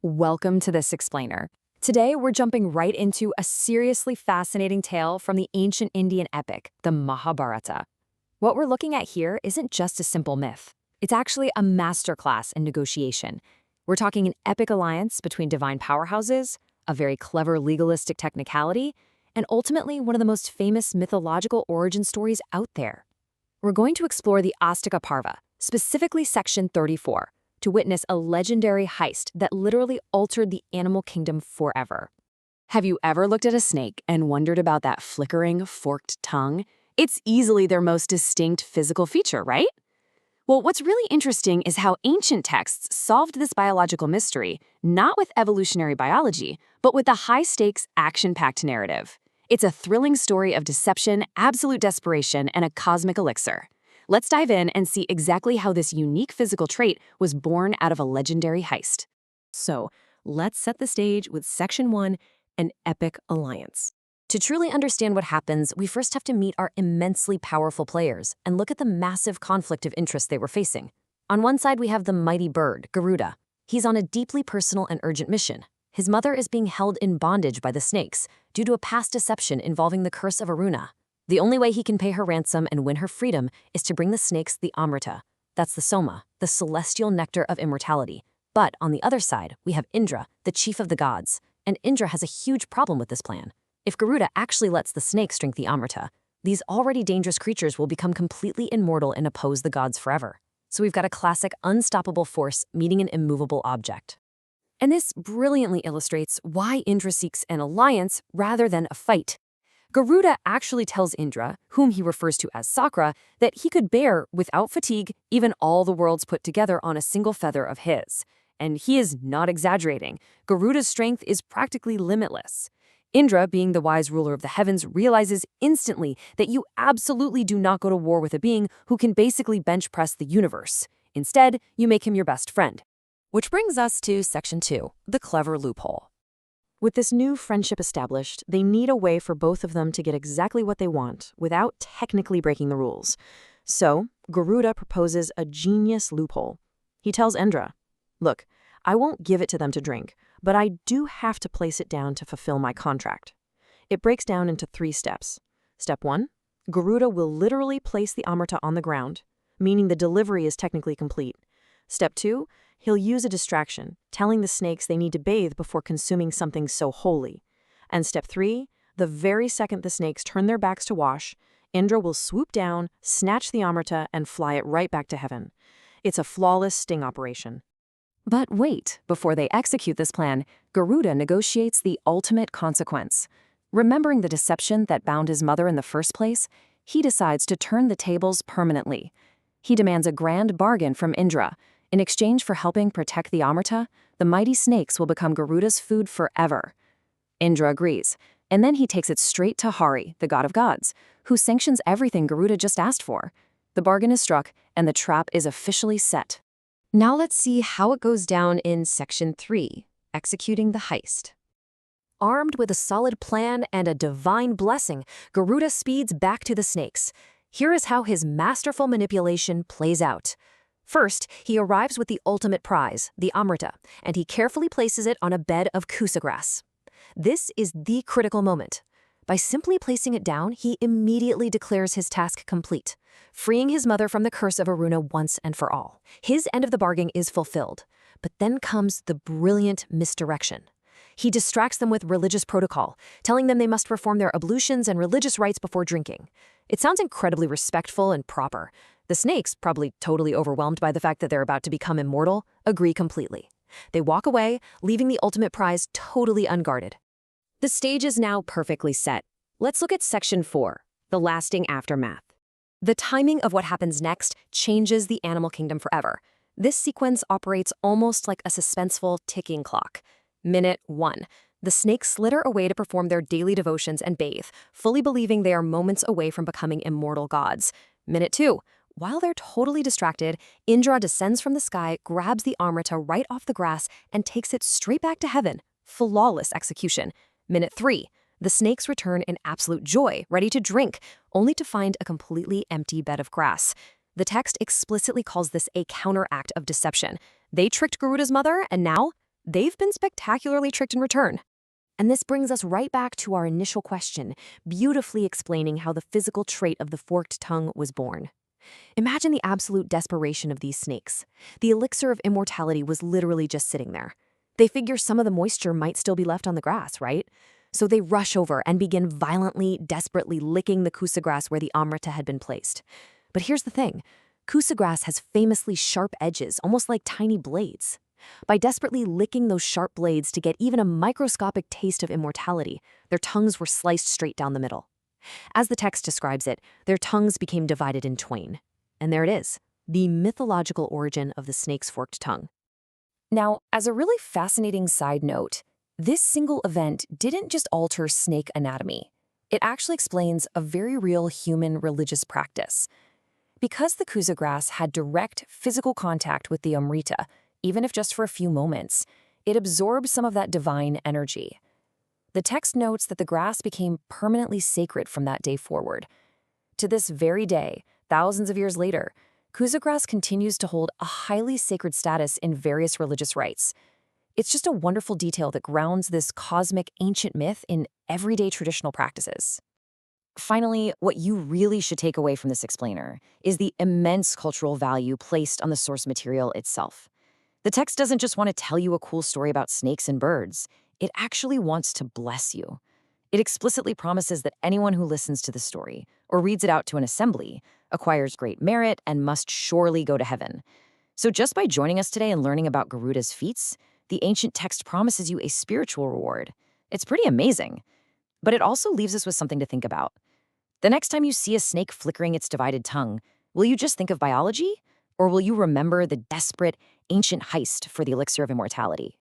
Welcome to this explainer. Today, we're jumping right into a seriously fascinating tale from the ancient Indian epic, the Mahabharata. What we're looking at here isn't just a simple myth. It's actually a masterclass in negotiation. We're talking an epic alliance between divine powerhouses, a very clever legalistic technicality, and ultimately one of the most famous mythological origin stories out there. We're going to explore the Astika Parva, specifically section 34, to witness a legendary heist that literally altered the animal kingdom forever. Have you ever looked at a snake and wondered about that flickering, forked tongue? It's easily their most distinct physical feature, right? Well, what's really interesting is how ancient texts solved this biological mystery, not with evolutionary biology, but with a high-stakes, action-packed narrative. It's a thrilling story of deception, absolute desperation, and a cosmic elixir. Let's dive in and see exactly how this unique physical trait was born out of a legendary heist. So, let's set the stage with Section 1, an epic alliance. To truly understand what happens, we first have to meet our immensely powerful players and look at the massive conflict of interest they were facing. On one side, we have the mighty bird, Garuda. He's on a deeply personal and urgent mission. His mother is being held in bondage by the snakes due to a past deception involving the curse of Aruna. The only way he can pay her ransom and win her freedom is to bring the snakes the Amrita. That's the Soma, the celestial nectar of immortality. But on the other side, we have Indra, the chief of the gods. And Indra has a huge problem with this plan. If Garuda actually lets the snakes drink the Amrita, these already dangerous creatures will become completely immortal and oppose the gods forever. So we've got a classic unstoppable force meeting an immovable object. And this brilliantly illustrates why Indra seeks an alliance rather than a fight. Garuda actually tells Indra, whom he refers to as Sakra, that he could bear, without fatigue, even all the worlds put together on a single feather of his. And he is not exaggerating. Garuda's strength is practically limitless. Indra, being the wise ruler of the heavens, realizes instantly that you absolutely do not go to war with a being who can basically bench press the universe. Instead, you make him your best friend. Which brings us to Section 2, the clever loophole. With this new friendship established, they need a way for both of them to get exactly what they want without technically breaking the rules. So, Garuda proposes a genius loophole. He tells Indra, "Look, I won't give it to them to drink, but I do have to place it down to fulfill my contract." It breaks down into 3 steps. Step 1, Garuda will literally place the Amrita on the ground, meaning the delivery is technically complete. Step 2, he'll use a distraction, telling the snakes they need to bathe before consuming something so holy. And step 3, the very second the snakes turn their backs to wash, Indra will swoop down, snatch the Amrita, and fly it right back to heaven. It's a flawless sting operation. But wait, before they execute this plan, Garuda negotiates the ultimate consequence. Remembering the deception that bound his mother in the first place, he decides to turn the tables permanently. He demands a grand bargain from Indra. In exchange for helping protect the Amrita, the mighty snakes will become Garuda's food forever. Indra agrees, and then he takes it straight to Hari, the god of gods, who sanctions everything Garuda just asked for. The bargain is struck, and the trap is officially set. Now let's see how it goes down in Section 3, executing the heist. Armed with a solid plan and a divine blessing, Garuda speeds back to the snakes. Here is how his masterful manipulation plays out. First, he arrives with the ultimate prize, the Amrita, and he carefully places it on a bed of kusa grass. This is the critical moment. By simply placing it down, he immediately declares his task complete, freeing his mother from the curse of Aruna once and for all. His end of the bargain is fulfilled, but then comes the brilliant misdirection. He distracts them with religious protocol, telling them they must perform their ablutions and religious rites before drinking. It sounds incredibly respectful and proper. The snakes, probably totally overwhelmed by the fact that they're about to become immortal, agree completely. They walk away, leaving the ultimate prize totally unguarded. The stage is now perfectly set. Let's look at Section 4, the lasting aftermath. The timing of what happens next changes the animal kingdom forever. This sequence operates almost like a suspenseful ticking clock. Minute 1. The snakes slither away to perform their daily devotions and bathe, fully believing they are moments away from becoming immortal gods. Minute 2. While they're totally distracted, Indra descends from the sky, grabs the Amrita right off the grass, and takes it straight back to heaven. Flawless execution. Minute 3. The snakes return in absolute joy, ready to drink, only to find a completely empty bed of grass. The text explicitly calls this a counteract of deception. They tricked Garuda's mother, and now they've been spectacularly tricked in return. And this brings us right back to our initial question, beautifully explaining how the physical trait of the forked tongue was born. Imagine the absolute desperation of these snakes. The elixir of immortality was literally just sitting there. They figure some of the moisture might still be left on the grass, right? So they rush over and begin violently, desperately licking the kusa grass where the Amrita had been placed. But here's the thing. Kusa grass has famously sharp edges, almost like tiny blades. By desperately licking those sharp blades to get even a microscopic taste of immortality, their tongues were sliced straight down the middle. As the text describes it, their tongues became divided in twain. And there it is, the mythological origin of the snake's forked tongue. Now, as a really fascinating side note, this single event didn't just alter snake anatomy. It actually explains a very real human religious practice. Because the kusa grass had direct physical contact with the Amrita, even if just for a few moments, it absorbed some of that divine energy. The text notes that the grass became permanently sacred from that day forward. To this very day, thousands of years later, kusa grass continues to hold a highly sacred status in various religious rites. It's just a wonderful detail that grounds this cosmic ancient myth in everyday traditional practices. Finally, what you really should take away from this explainer is the immense cultural value placed on the source material itself. The text doesn't just want to tell you a cool story about snakes and birds. It actually wants to bless you. It explicitly promises that anyone who listens to the story or reads it out to an assembly acquires great merit and must surely go to heaven. So just by joining us today and learning about Garuda's feats, the ancient text promises you a spiritual reward. It's pretty amazing. But it also leaves us with something to think about. The next time you see a snake flickering its divided tongue, will you just think of biology? Or will you remember the desperate, ancient heist for the elixir of immortality?